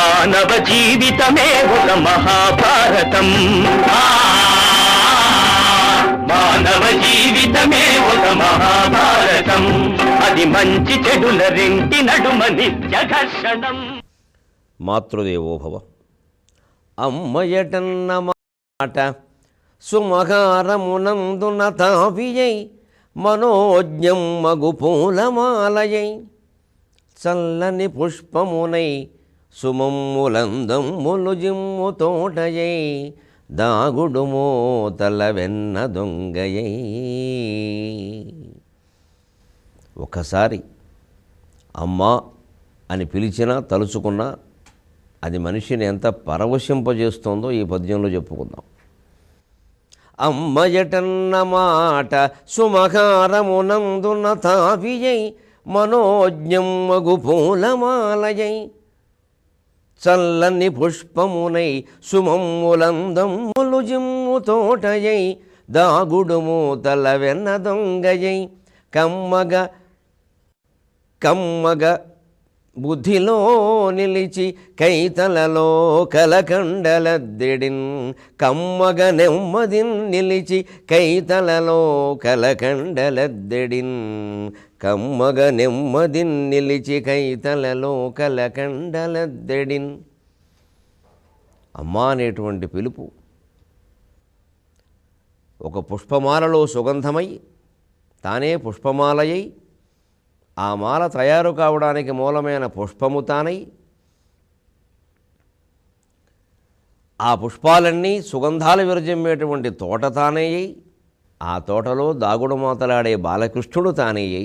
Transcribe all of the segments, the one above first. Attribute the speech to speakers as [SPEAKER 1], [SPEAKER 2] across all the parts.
[SPEAKER 1] మానవ జీవితమే ఒక మహాభారతం. మానవ జీవితమే ఒక మహాభారతం. అది మంచి చెడుల రెంటి నడుమ నిత్య ఘర్షణం.
[SPEAKER 2] మాతృదేవోభవ. అమ్మయటన్న మాట సుమహారమునందున తావియై మనోజ్ఞం మగు పూలమాలయై చల్లని పుష్పమునై సుమమ్ములందమ్ములు జిమ్ము తోటయై దాగుడు మోతల వెన్న దొంగయై. ఒకసారి అమ్మా అని పిలిచినా తలుచుకున్నా అది మనిషిని ఎంత పరవశింపజేస్తుందో ఈ పద్యంలో చెప్పుకుందాం. అమ్మయటన్న మాట సుమహారమునందున తావియై మనోజ్ఞం మగు పూలమాలయై చల్లని పుష్పమునై సుమమ్ములందమ్ములు జిమ్ము తోటయై దాగుడు మూతల వెన్న దొంగయై కమ్మగ బుద్ధిలో నిలిచి కైతలలో కలకండలద్దెడిన్ కమ్మగ నెమ్మదిన్ నిలిచి కైతలలో కలకండలద్దెడిన్ కమ్మగ నెమ్మదిన్ నిలిచి కైతలలో కలకండలద్దెడిన్. అమ్మా అనేటువంటి పిలుపు ఒక పుష్పమాలలో సుగంధమై తానే పుష్పమాలయై ఆ మాల తయారు కావడానికి మూలమైన పుష్పము తానై ఆ పుష్పాలన్నీ సుగంధాలు విరజిమ్మేటువంటి తోట తానేయ్యి ఆ తోటలో దాగుడు మాతలాడే బాలకృష్ణుడు తానేయ్యి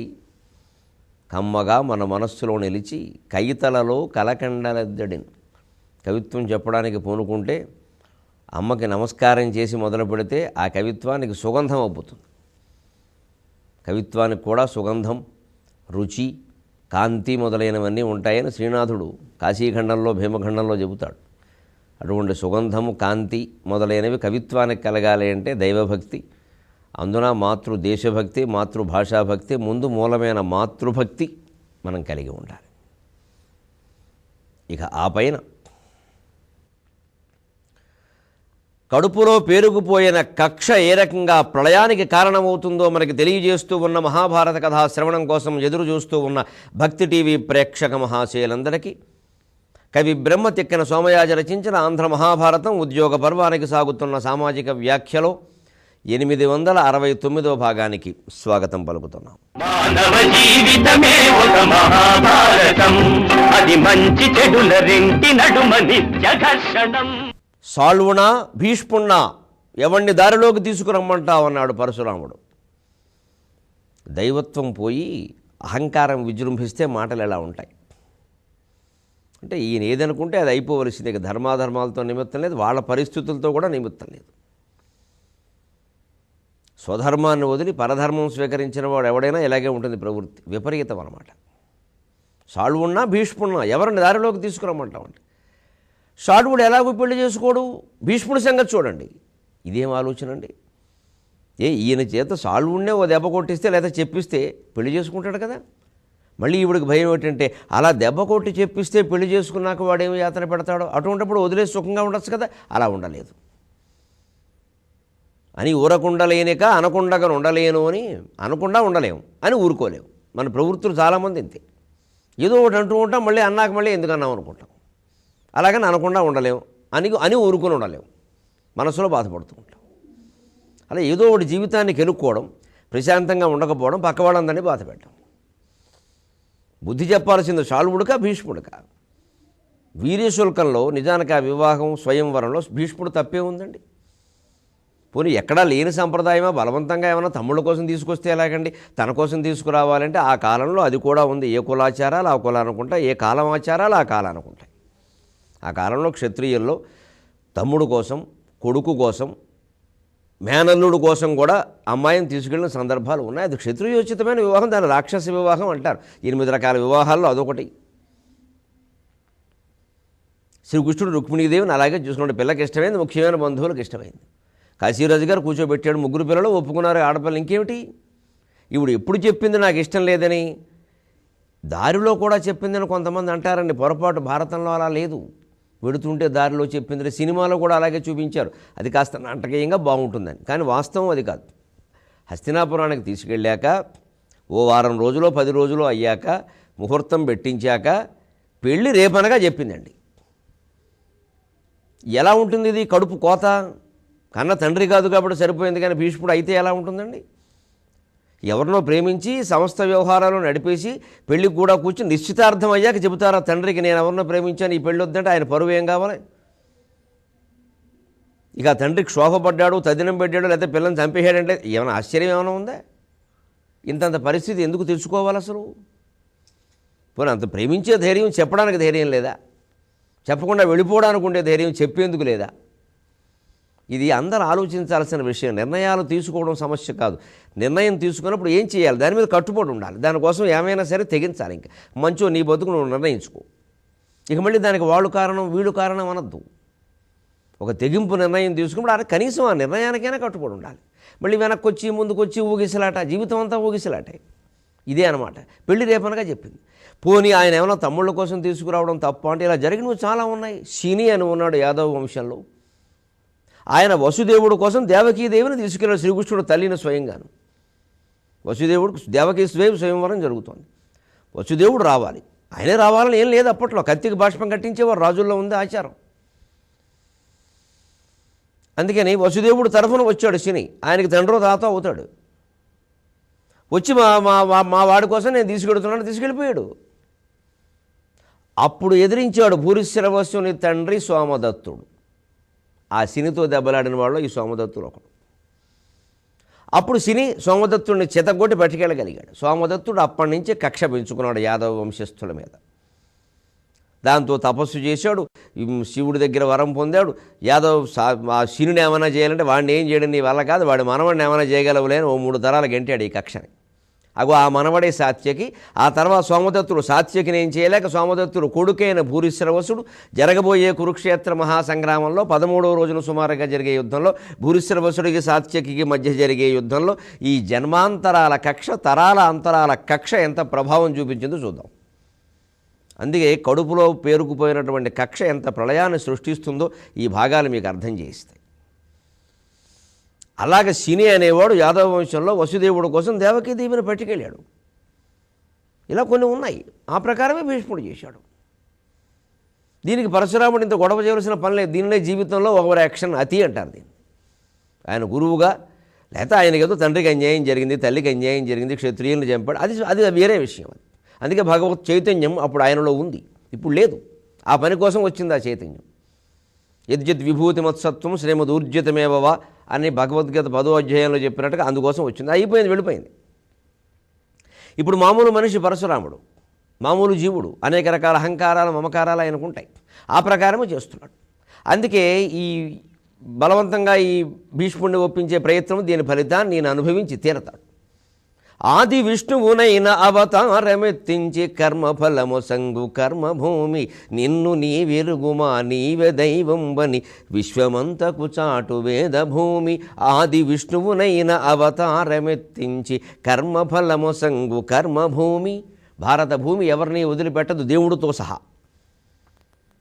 [SPEAKER 2] కమ్మగా మన మనస్సులో నిలిచి కైతలలో కలకండలద్దడిన్. కవిత్వం చెప్పడానికి పూనుకుంటే అమ్మకి నమస్కారం చేసి మొదలు పెడితే ఆ కవిత్వానికి సుగంధం అబ్బుతుంది. కవిత్వానికి కూడా సుగంధం, రుచి, కాంతి మొదలైనవన్నీ ఉంటాయని శ్రీనాథుడు కాశీఖండంలో భీమఖండంలో చెబుతాడు. అటువంటి సుగంధము, కాంతి మొదలైనవి కవిత్వానికి కలగాలి అంటే దైవభక్తి, అందున మాతృదేశభక్తి, మాతృభాషాభక్తి, ముందు మూలమైన మాతృభక్తి మనం కలిగి ఉండాలి. ఇక ఆ పైన కడుపులో పేరుకుపోయిన కక్ష ఏ రకంగా ప్రళయానికి కారణమవుతుందో మనకి తెలియజేస్తూ ఉన్న మహాభారత కథా శ్రవణం కోసం ఎదురు చూస్తూ ఉన్న భక్తి టీవీ ప్రేక్షక మహాశయులందరికీ కవి బ్రహ్మ తిక్కన సోమయాజి రచించిన ఆంధ్ర మహాభారతం ఉద్యోగ పర్వానికి సాగుతున్న సామాజిక వ్యాఖ్యలో 869వ భాగానికి స్వాగతం పలుకుతున్నాం.
[SPEAKER 1] మానవ జీవితమే ఒక మహాభారతం. అది మంచి చెడుల రెంటి నడుమ నిత్య ఘర్షణం.
[SPEAKER 2] సాల్వునా భీష్మున్నా ఎవరిని దారిలోకి తీసుకురమ్మంటావు అన్నాడు పరశురాముడు. దైవత్వం పోయి అహంకారం విజృంభిస్తే మాటలు ఎలా ఉంటాయి అంటే ఈయన ఏదనుకుంటే అది అయిపోవలసిందే. ధర్మాధర్మాలతో నిమిత్తం లేదు, వాళ్ళ పరిస్థితులతో కూడా నిమిత్తం లేదు. స్వధర్మాన్ని వదిలి పరధర్మం స్వీకరించిన వాడు ఎవడైనా ఇలాగే ఉంటుంది ప్రవృత్తి, విపరీతం అన్నమాట. సాల్వున్నా భీష్మున్నా ఎవరిని దారిలోకి తీసుకురమ్మంటామంటే సాల్వుడు ఎలాగో పెళ్లి చేసుకోడు, భీష్ముడి సంగతి చూడండి. ఇదేం ఆలోచన అండి? ఈయన చేత సాల్వుడినే ఓ దెబ్బ కొట్టిస్తే లేదా చెప్పిస్తే పెళ్లి చేసుకుంటాడు కదా. మళ్ళీ ఈవిడికి భయం ఏంటంటే అలా దెబ్బ కొట్టి చెప్పిస్తే పెళ్లి చేసుకున్నాక వాడేమి యాతన పెడతాడో, అటువంటిప్పుడు వదిలేసి సుఖంగా ఉండొచ్చు కదా. అలా ఉండలేదు అని ఊరకుండలేనిక అనకుండగా ఉండలేను అని అనకుండా ఉండలేము అని ఊరుకోలేము. మన ప్రవృత్తులు చాలామంది ఇంతే, ఏదో ఒకటి అంటూ ఉంటాం, మళ్ళీ అన్నాక మళ్ళీ ఎందుకు అన్నాం అనుకుంటాం. అలాగని అనకుండా ఉండలేము అని ఊరుకొని ఉండలేము, మనసులో బాధపడుతూ ఉంటాం. అలా ఏదో ఒకటి జీవితాన్ని కెలుక్కోవడం, ప్రశాంతంగా ఉండకపోవడం, పక్కవాళ్ళందరినీ బాధ పెట్టడం. బుద్ధి చెప్పాల్సింది సాల్వుడికా భీష్ముడికా? వీర్యశుల్కంలో నిజానికి ఆ వివాహం స్వయంవరంలో భీష్ముడు తప్పే ఉందండి. పోనీ ఎక్కడా లేని సంప్రదాయమా? బలవంతంగా ఏమైనా తమ్ముళ్ళ కోసం తీసుకొస్తే ఎలాగండి? తన కోసం తీసుకురావాలంటే ఆ కాలంలో అది కూడా ఉంది. ఏ కులాచారాలు ఆ కులం అనుకుంటాయి, ఏ కాలం ఆచారాలు ఆ కాలం అనుకుంటాయి. ఆ కాలంలో క్షత్రియుల్లో తమ్ముడు కోసం, కొడుకు కోసం, మేనల్లుడు కోసం కూడా అమ్మాయిని తీసుకెళ్ళిన సందర్భాలు ఉన్నాయి. అది క్షత్రియోచితమైన వివాహం, దాన్ని రాక్షస వివాహం అంటారు. 8 రకాల వివాహాల్లో అదొకటి. శ్రీకృష్ణుడు రుక్మిణీదేవిని అలాగే చూసుకున్నాడు. పిల్లకి ఇష్టమైంది, ముఖ్యమైన బంధువులకు ఇష్టమైంది. కాశీరాజు గారు కూర్చోబెట్టాడు, 3 పిల్లలు ఒప్పుకున్నారు, ఆడపిల్లలు. ఇంకేమిటి? ఇప్పుడు ఎప్పుడు చెప్పింది నాకు ఇష్టం లేదని, దారిలో కూడా చెప్పిందని కొంతమంది అంటారండి. పొరపాటు, భారతంలో అలా లేదు. వెడుతుంటే దారిలో చెప్పింది. సినిమాలో కూడా అలాగే చూపించారు, అది కాస్త నాటకీయంగా బాగుంటుందని. కానీ వాస్తవం అది కాదు. హస్తినాపురానికి తీసుకెళ్ళాక ఓ వారం రోజులో 10 రోజులు అయ్యాక ముహూర్తం పెట్టించాక పెళ్ళి రేపనగా చెప్పిందండి. ఎలా ఉంటుంది ఇది? కడుపు కోత. కన్న తండ్రి కాదు కాబట్టి సరిపోయింది, కానీ భీష్ముడు అయితే ఎలా ఉంటుందండి? ఎవరినో ప్రేమించి సమస్త వ్యవహారాలు నడిపేసి పెళ్ళికి కూడా కూర్చొని నిశ్చితార్థం అయ్యాక చెబుతారా తండ్రికి, నేను ఎవరినో ప్రేమించాను, ఈ పెళ్ళి వద్దంటే ఆయన పరువు ఏం కావాలి? ఇక ఆ తండ్రికి శోభపడ్డాడు, తదినం పెట్టాడు, లేకపోతే పిల్లల్ని చంపేశాడంటే ఏమైనా ఆశ్చర్యం ఏమైనా ఉందా? ఇంతంత పరిస్థితి ఎందుకు తెచ్చుకోవాలి అసలు? పోనీ అంత ప్రేమించే ధైర్యం చెప్పడానికి ధైర్యం లేదా? చెప్పకుండా వెళ్ళిపోవడానికి ఉండే ధైర్యం చెప్పేందుకు లేదా? ఇది అందరూ ఆలోచించాల్సిన విషయం. నిర్ణయాలు తీసుకోవడం సమస్య కాదు. నిర్ణయం తీసుకున్నప్పుడు ఏం చేయాలి? దాని మీద కట్టుబడి ఉండాలి. దానికోసం ఏమైనా సరే తెగించాలి. ఇంకా మంచో నీ బతుకు నువ్వు నిర్ణయించుకో. ఇక మళ్ళీ దానికి వాళ్ళు కారణం వీళ్ళు కారణం అనద్దు. ఒక తెగింపు నిర్ణయం తీసుకున్నప్పుడు అది కనీసం ఆ నిర్ణయానికైనా కట్టుబడి ఉండాలి. మళ్ళీ వెనక్కి వచ్చి ముందుకొచ్చి ఊగిసలాట, జీవితం అంతా ఊగిసలాటే. ఇదే అనమాట. పెళ్లి రేపనగా చెప్పింది. పోనీ ఆయన ఏమైనా తమ్ముళ్ళ కోసం తీసుకురావడం తప్ప అంటే ఇలా జరిగినవి చాలా ఉన్నాయి. శిని అని ఉన్నాడు యాదవ వంశంలో. ఆయన వసుదేవుడు కోసం దేవకీదేవిని తీసుకెళ్ళాడు, శ్రీకృష్ణుడు తల్లిని స్వయంగాను. వసుదేవుడు దేవకీ స్వయంవరం జరుగుతోంది. వసుదేవుడు రావాలి, ఆయనే రావాలని ఏం లేదు అప్పట్లో. కత్తికి బాష్పం కట్టించేవారు, రాజుల్లో ఉంది ఆచారం. అందుకని వసుదేవుడు తరఫున వచ్చాడు శని. ఆయనకి తండ్రో తాత అవుతాడు. వచ్చి మా వాడి కోసం నేను తీసుకెడుతున్నాను, తీసుకెళ్ళిపోయాడు. అప్పుడు ఎదిరించాడు భూరిశ్రవస్సుని తండ్రి సోమదత్తుడు. ఆ శనితో దెబ్బలాడిన వాళ్ళు ఈ సోమదత్తుడు ఒకడు. అప్పుడు శని సోమదత్తుడిని చితగొట్టి పట్టుకెళ్ళగలిగాడు. సోమదత్తుడు అప్పటి నుంచి కక్ష పెంచుకున్నాడు యాదవ వంశస్థుల మీద. దాంతో తపస్సు చేశాడు, శివుడి దగ్గర వరం పొందాడు. యాదవ్ ఆ శివుని ఏమైనా చేయాలంటే వాడిని ఏం చేయడం నీ వల్ల కాదు, వాడి మనవడిని ఏమైనా చేయగలవులేని ఓ 3 తరాలు గెంటాడు ఈ కక్షని. అగో ఆ మనవడే సాత్యకి. ఆ తర్వాత సోమదత్తుడు సాత్యకిని ఏం చేయలేక సోమదత్తుడు కొడుకైన భూరిశ్రవసుడు జరగబోయే కురుక్షేత్ర మహాసంగ్రామంలో 13వ రోజున సుమారుగా జరిగే యుద్ధంలో భూరిశ్రవసుడికి సాత్యకి మధ్య జరిగే యుద్ధంలో ఈ జన్మాంతరాల కక్ష, తరాల అంతరాల కక్ష ఎంత ప్రభావం చూపించిందో చూద్దాం. అందుకే కడుపులో పేరుకుపోయినటువంటి కక్ష ఎంత ప్రళయాన్ని సృష్టిస్తుందో ఈ భాగాలు మీకు అర్థం చేయిస్తాయి. అలాగే శని అనేవాడు యాదవ వంశంలో వసుదేవుడు కోసం దేవకీదేవిని పట్టుకెళ్ళాడు. ఇలా కొన్ని ఉన్నాయి. ఆ ప్రకారమే భీష్ముడు చేశాడు. దీనికి పరశురాముడు ఇంత గొడవ చేయవలసిన పని లేదు. దీనినే జీవితంలో ఓవర్ యాక్షన్ అతి అంటారు దీన్ని. ఆయన గురువుగా లేకపోతే ఆయనకి ఏదో తండ్రికి అన్యాయం జరిగింది, తల్లికి అన్యాయం జరిగింది, క్షత్రియులను చంపాడు, అది వేరే విషయం. అది అందుకే భగవత్ చైతన్యం అప్పుడు ఆయనలో ఉంది, ఇప్పుడు లేదు. ఆ పని కోసం వచ్చింది ఆ చైతన్యం. యద్యద్ విభూతిమత్సత్వం శ్రీమదూర్జితమేవవా అని భగవద్గీత 10వ అధ్యాయంలో చెప్పినట్టుగా అందుకోసం వచ్చింది. అయిపోయింది, వెళ్ళిపోయింది. ఇప్పుడు మామూలు మనిషి పరశురాముడు, మామూలు జీవుడు, అనేక రకాల అహంకారాలు మమకారాలు ఆయనకుంటాయి. ఆ ప్రకారమే చేస్తున్నాడు. అందుకే ఈ బలవంతంగా ఈ భీష్ముడిని ఒప్పించే ప్రయత్నం, దీని ఫలితాన్ని నేను అనుభవించి తీరతాడు. ఆది విష్ణువునైన అవతారమెత్తించి కర్మఫలము సంగు కర్మభూమి నిన్ను నీ వెరుగుమా నీవే దైవంబని విశ్వమంతకు చాటు వేదభూమి. ఆది విష్ణువునైన అవతారమెత్తించి కర్మఫలము సంగు కర్మభూమి. భారత భూమి ఎవరిని వదిలిపెట్టదు, దేవుడితో సహా.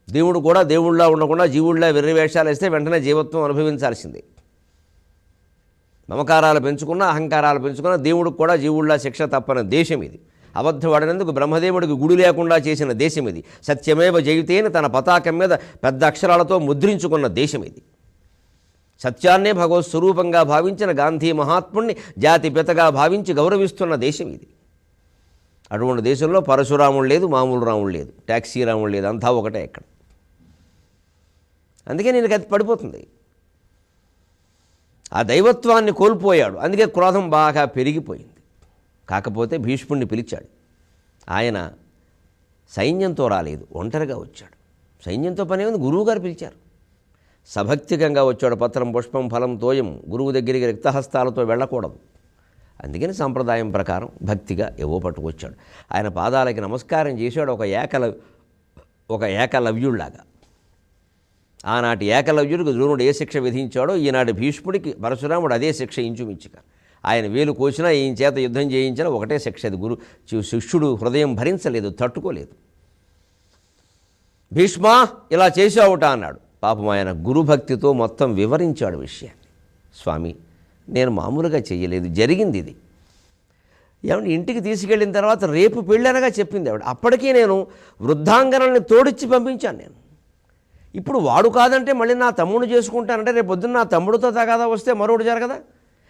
[SPEAKER 2] దేవుడు కూడా దేవుళ్ళ ఉండకుండా జీవుళ్ళ వెర్రివేషాలు వేస్తే వెంటనే జీవత్వం అనుభవించాల్సిందే. మమకారాలు పెంచుకున్న, అహంకారాలు పెంచుకున్న దేవుడికి కూడా జీవుళ్ళ శిక్ష తప్పని దేశం ఇది. అబద్ధపడినందుకు బ్రహ్మదేవుడికి గుడి లేకుండా చేసిన దేశం ఇది. సత్యమేవ జయతేని తన పతాకం మీద పెద్ద అక్షరాలతో ముద్రించుకున్న దేశం ఇది. సత్యాన్నే భగవత్ స్వరూపంగా భావించిన గాంధీ మహాత్ముడిని జాతి పితగా భావించి గౌరవిస్తున్న దేశం ఇది. అటువంటి దేశంలో పరశురాముడు లేదు, మామూలు రాముడు లేదు, ట్యాక్సీ రాముడు లేదు, అంతా ఒకటే ఇక్కడ. అందుకే నేను అది పడిపోతుంది. ఆ దైవత్వాన్ని కోల్పోయాడు. అందుకే క్రోధం బాగా పెరిగిపోయింది. కాకపోతే భీష్ముడిని పిలిచాడు. ఆయన సైన్యంతో రాలేదు, ఒంటరిగా వచ్చాడు. సైన్యంతో పని ఉంది, గురువుగారు పిలిచారు. సభక్తికంగా వచ్చాడు. పత్రం పుష్పం ఫలం తోయం. గురువు దగ్గరికి రిక్తహస్తాలతో వెళ్ళకూడదు. అందుకని సంప్రదాయం ప్రకారం భక్తిగా ఏవో పట్టుకొచ్చాడు. ఆయన పాదాలకి నమస్కారం చేశాడు. ఒక ఏకలవ్యుళ్లాగా. ఆనాటి ఏకలవ్యుడికి ద్రోణుడు ఏ శిక్ష విధించాడో ఈనాటి భీష్ముడికి పరశురాముడు అదే శిక్ష ఇంచుమించుగా. ఆయన వేలు కోసినా, ఈయన చేత యుద్ధం చేయించినా ఒకటే శిక్ష. అది శిష్యుడు హృదయం భరించలేదు, తట్టుకోలేదు. భీష్మా ఇలా చేసావుట అన్నాడు. పాపం ఆయన గురుభక్తితో మొత్తం వివరించాడు విషయాన్ని. స్వామి, నేను మామూలుగా చేయలేదు, జరిగింది ఇది. ఏమంటే ఇంటికి తీసుకెళ్ళిన తర్వాత రేపు పెళ్ళనగా చెప్పింది ఆవిడ. అప్పటికీ నేను వృద్ధాంగనల్ని తోడిచ్చి పంపించాను నేను. ఇప్పుడు వాడు కాదంటే మళ్ళీ నా తమ్ముడు చేసుకుంటానంటే రేపు పొద్దున్న నా తమ్ముడితో తగాదా వస్తే మరొకటి జరగదా?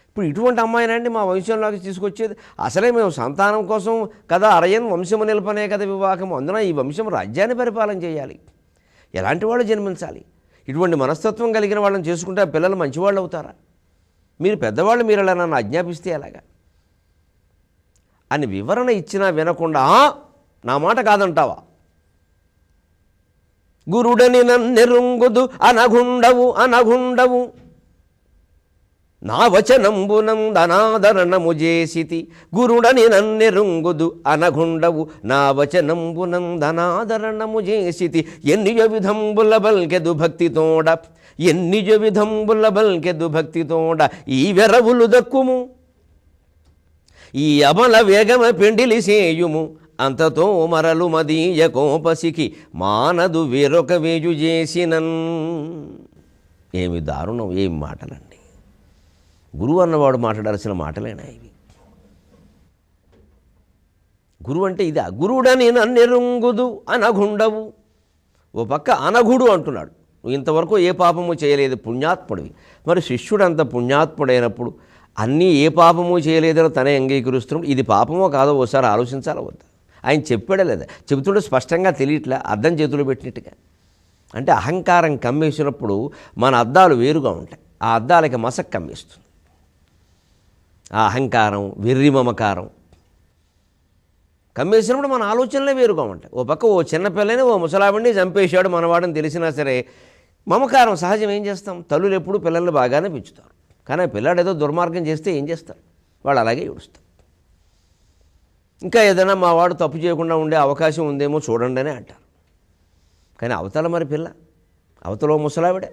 [SPEAKER 2] ఇప్పుడు ఇటువంటి అమ్మాయినండి మా వంశంలోకి తీసుకొచ్చేది. అసలే మేము సంతానం కోసం కదా, అరయన్ వంశము నిలపనే కదా వివాహం. అందున ఈ వంశం రాజ్యాన్ని పరిపాలన చేయాలి, ఎలాంటి వాళ్ళు జన్మించాలి. ఇటువంటి మనస్తత్వం కలిగిన వాళ్ళని చేసుకుంటే ఆ పిల్లలు మంచివాళ్ళు అవుతారా? మీరు పెద్దవాళ్ళు మీరు అలా నన్ను ఆజ్ఞాపిస్తే ఎలాగా అని వివరణ ఇచ్చినా వినకుండా నా మాట కాదంటావా? గురుడని నన్నెరుంగుదు అనగుండవు అనగుండవు, నా వచనంబునందనాదరణము చేసితి. గురుడని నన్నెరుంగుదు అనగుండవు, నా వచనంబునందనాదరణము చేసితి. ఎన్నిజ విధంబుల బల్కెదు భక్తితోడ, ఎన్నిజ విధంబుల బల్కెదు భక్తితోడ, ఈ వెరవులు దక్కుము ఈ అమల వేగమ పెండిలి సేయుము. అంతతో మరలు మదీయ కోపసికి మానదు వేరొక వేజు చేసినన్. ఏమి దారుణం, ఏమి మాటలండి. గురువు అన్నవాడు మాట్లాడాల్సిన మాటలేనా ఇవి? గురువు అంటే ఇదా? గురుడని నన్నెరుంగుదు అనగుండవు. ఓ పక్క అనగుడు అంటున్నాడు, నువ్వు ఇంతవరకు ఏ పాపము చేయలేదు, పుణ్యాత్ముడివి. మరి శిష్యుడు అంత పుణ్యాత్ముడైనప్పుడు అన్నీ ఏ పాపము చేయలేదని తనే అంగీకరిస్తున్నాడు. ఇది పాపమో కాదో ఒకసారి ఆలోచించాలి వద్దా? ఆయన చెప్పాడే లేదా? చెబుతుంటే స్పష్టంగా తెలియట్లే, అద్దం చేతులు పెట్టినట్టుగా. అంటే అహంకారం కమ్మేసినప్పుడు మన అద్దాలు వేరుగా ఉంటాయి, ఆ అద్దాలకి మసక్ కమ్మేస్తుంది. ఆ అహంకారం, వెర్రి మమకారం కమ్మేసినప్పుడు మన ఆలోచనలే వేరుగా ఉంటాయి. ఓ పక్క ఓ చిన్నపిల్లని ఓ ముసలావిడిని చంపేశాడు మనవాడని తెలిసినా సరే మమకారం సహజం. ఏం చేస్తాం? తల్లులు ఎప్పుడు పిల్లల్ని బాగానే పెంచుతారు, కానీ పిల్లాడు ఏదో దుర్మార్గం చేస్తే ఏం చేస్తారు? వాళ్ళు అలాగే ఏడుస్తారు. ఇంకా ఏదైనా మా వాడు తప్పు చేయకుండా ఉండే అవకాశం ఉందేమో చూడండి అని అంటారు. కానీ అవతల మరి పిల్ల, అవతల ముసలావిడే,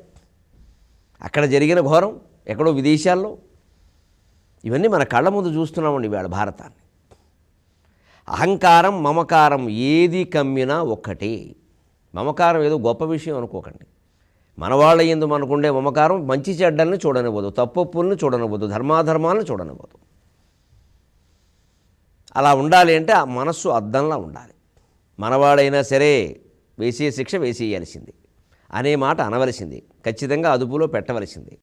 [SPEAKER 2] అక్కడ జరిగిన ఘోరం ఎక్కడో విదేశాల్లో, ఇవన్నీ మన కళ్ళ ముందు చూస్తున్నామండి ఇవాళ భారతాన్ని. అహంకారం, మమకారం ఏది కమ్మినా ఒక్కటే. మమకారం ఏదో గొప్ప విషయం అనుకోకండి. మనవాళ్ళ యందు మనకుండే మమకారం మంచి చెడ్డల్ని చూడనివ్వదు, తప్పొప్పుల్ని చూడనివ్వదు, ధర్మాధర్మాలను చూడనివ్వదు. అలా ఉండాలి అంటే ఆ మనస్సు అద్దంలా ఉండాలి. మనవాడైనా సరే వేసే శిక్ష వేసేయాల్సింది, అనే మాట అనవలసింది, ఖచ్చితంగా అదుపులో పెట్టవలసింది.